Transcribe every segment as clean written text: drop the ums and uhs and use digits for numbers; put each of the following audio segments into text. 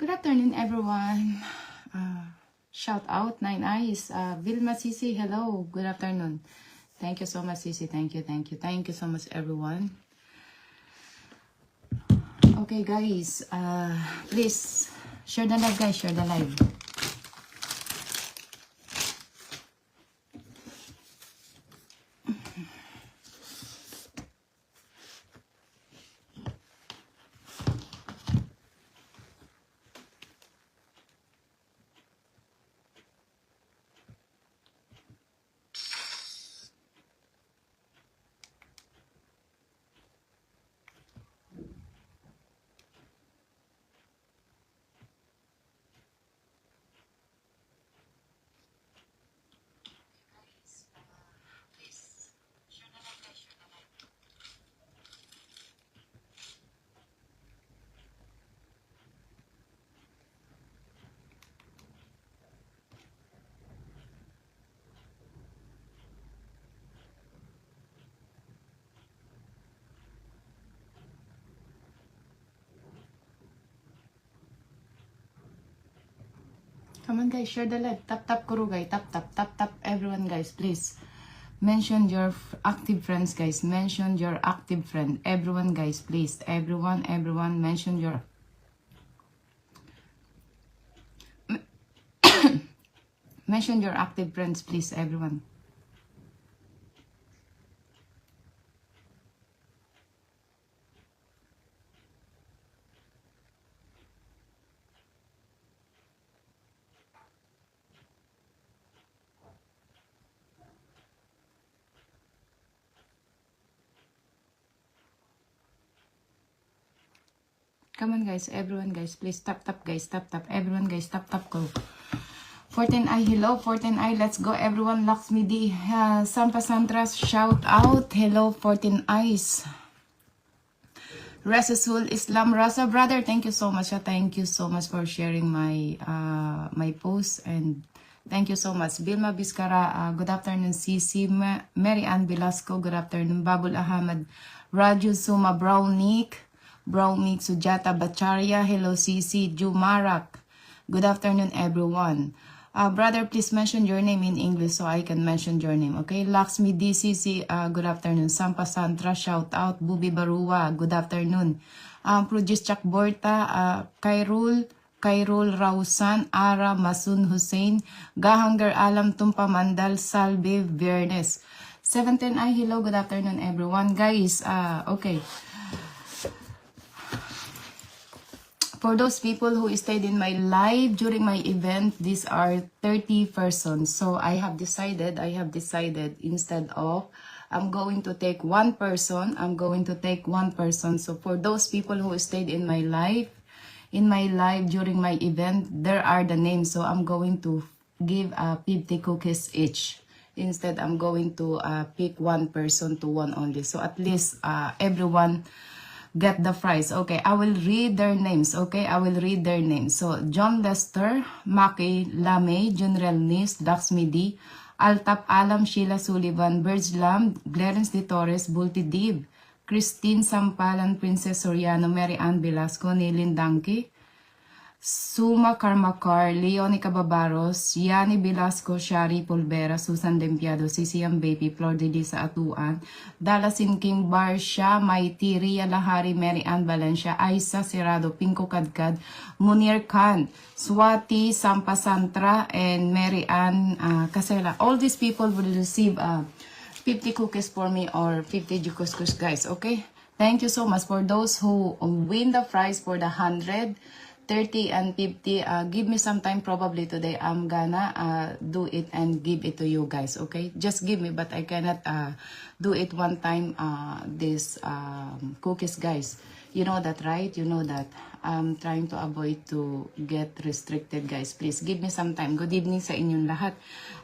Good afternoon, everyone. Shout out, Nine Eyes. Vilma Sisi, hello. Good afternoon. Thank you so much, Sisi. Thank you, thank you. Thank you so much, everyone. Okay, guys. Please, share the live, guys. Share the live. Come on, guys. Share the live. Tap kuro, guys. Tap. Everyone, guys, please. Mention your active friends, guys. Mention your active friend. Everyone, guys, please. Everyone. Mention your... Mention your active friends, please, everyone. Come on, guys. Everyone, guys, please. Tap, guys. Tap. Everyone, guys, tap, go. 14i, hello. 14i, let's go, everyone. Laxmi D. Sampa Santras, shout out. Hello, 14 eyes. Rasul Islam Rasa, brother, thank you so much. Thank you so much for sharing my my post, and thank you so much. Vilma Biscara, good afternoon. CC Mary Ann Velasco, good afternoon. Babul Ahmad, Raju Suma, Brownick, Sujata Bacharya, hello CC. Jumarak, good afternoon, everyone. Brother, please mention your name in English so I can mention your name, okay? Laxmi DCC, good afternoon. Sampa Santra, shout out. Bubi Barua, good afternoon. Produce Chak Borta, Kairul Rausan, Ara Masun Hussein, Gahanger Alam Tumpa Mandal, Salve Viernes. 17i, hello, good afternoon, everyone. Guys, okay. For those people who stayed in my live during my event, these are 30 persons. So I have decided instead of I'm going to take one person. So for those people who stayed in my live during my event, there are the names. So I'm going to give 50 cookies each. Instead, I'm going to pick one person to one only. So at least everyone get the prize. Okay, I will read their names. Okay, I will read their names. So, John Lester, Maki Lame, General Nis, Daxmi D, Altap Alam, Sheila Sullivan, Birds Lam, Clarence De Torres, Bulti Dib, Christine Sampalan, Princess Soriano, Mary Ann Velasco, Nilin Danke, Suma Karmakar, Leonica Babaros, Yani Velasco, Shari Polvera, Susan Dempiado, Sisiam Baby, Flor de Lisa Atuan, Dalasin King Barsha, Maiti, Ria Lahari, Mary Ann Valencia, Aisa Serrado, Pinko Kadkad, Munir Khan, Swati Sampa Santra, and Mary Ann Casela. All these people will receive 50 cookies for me or 50 jukuskus, guys, okay? Thank you so much for those who win the prize for the 100, 30 and 50. Give me some time, probably today I'm gonna do it and give it to you guys, okay? Just give me, but I cannot do it one time, this cookies, guys. You know that, right? You know that I'm trying to avoid to get restricted, guys. Please give me some time. Good evening sa inyong lahat.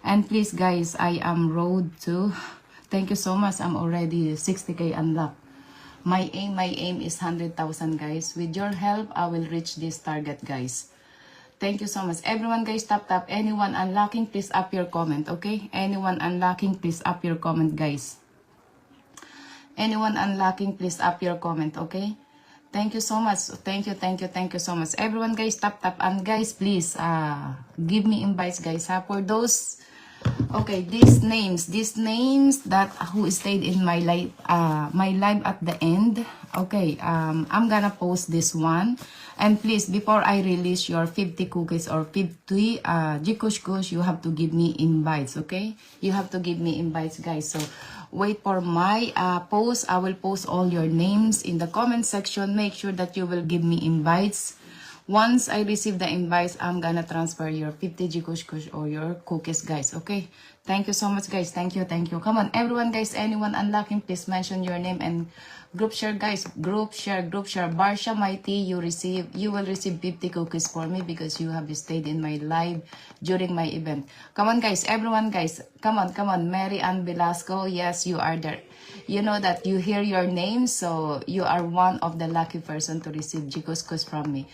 And please, guys, I am road to, thank you so much, I'm already 60k unlocked. My aim is 100,000, guys. With your help, I will reach this target, guys. Thank you so much. Everyone, guys, tap. Anyone unlocking, please up your comment, okay? Anyone unlocking, please up your comment, guys. Anyone unlocking, please up your comment, okay? Thank you so much. Thank you so much. Everyone guys, tap. And guys, please, give me invites guys, ha? For those, okay, these names that who stayed in my live at the end. Okay, I'm gonna post this one. And please, before I release your 50 cookies or 50 Jikush, you have to give me invites, okay? You have to give me invites, guys. So, wait for my post. I will post all your names in the comment section. Make sure that you will give me invites. Once I receive the invites, I'm gonna transfer your 50 Jikush or your cookies, guys, okay? Thank you so much, guys. Thank you. Come on, everyone, guys. Anyone unlocking, please mention your name and group share, guys. Group share. Barsha Mighty, you will receive 50 cookies for me because you have stayed in my live during my event. Come on, guys. Everyone, guys. Come on. Mary Ann Velasco, yes, you are there. You know that you hear your name, so you are one of the lucky person to receive Jikush from me.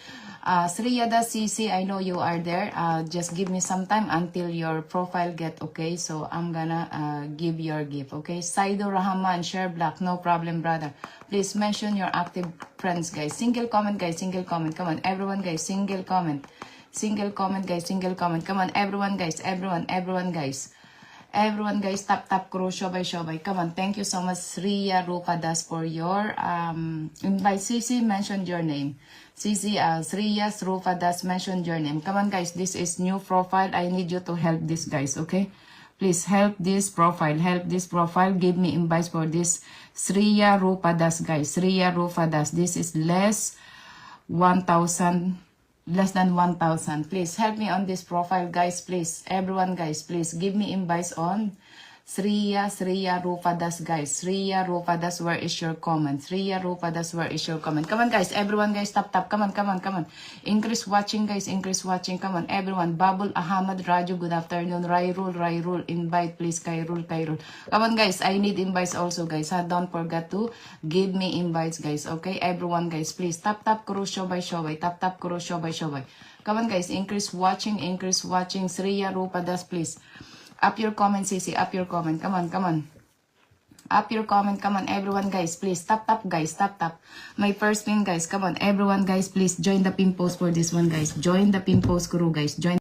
Sriyada CC, I know you are there. Just give me some time until your profile get okay. So I'm gonna give your gift, okay? Saido Rahman, share black, no problem, brother. Please mention your active friends, guys. Single comment, guys. Single comment. Come on, everyone, guys. Single comment. Single comment, guys. Single comment. Come on, everyone, guys. Everyone, guys. Everyone, guys, tap kuro, shobay. Come on, thank you so much, Sriya Rupadas, for your invite. Cici mentioned your name. Cici, Sriya Rupadas mentioned your name. Come on, guys, this is new profile. I need you to help this, guys, okay? Please help this profile. Give me invites for this Sriya Rupadas, guys. Sriya Rupadas. This is less than 1,000. Please help me on this profile, guys. Please, everyone, guys, please give me invites on Sriya Rupadas, guys. Sriya Rupadas, where is your comment? Sriya Rupadas, where is your comment? Come on, guys, everyone, guys, tap. Come on. Increase watching, guys. Come on, everyone. Babul Ahmad Raju, good afternoon. Rairul, invite, please. Kairul. Come on, guys, I need invites also, guys. Don't forget to give me invites, guys. Okay, everyone, guys, please tap kuro, shobay. Tap kuro, shobay. Come on, guys, increase watching. Sriya Rupadas, please. Up your comment, Cici. Up your comment. Come on. Up your comment. Come on, everyone, guys. Please, tap, guys. Tap. My first pin, guys. Come on, everyone, guys. Please join the pin post for this one, guys. Join the pin post crew, guys. Join.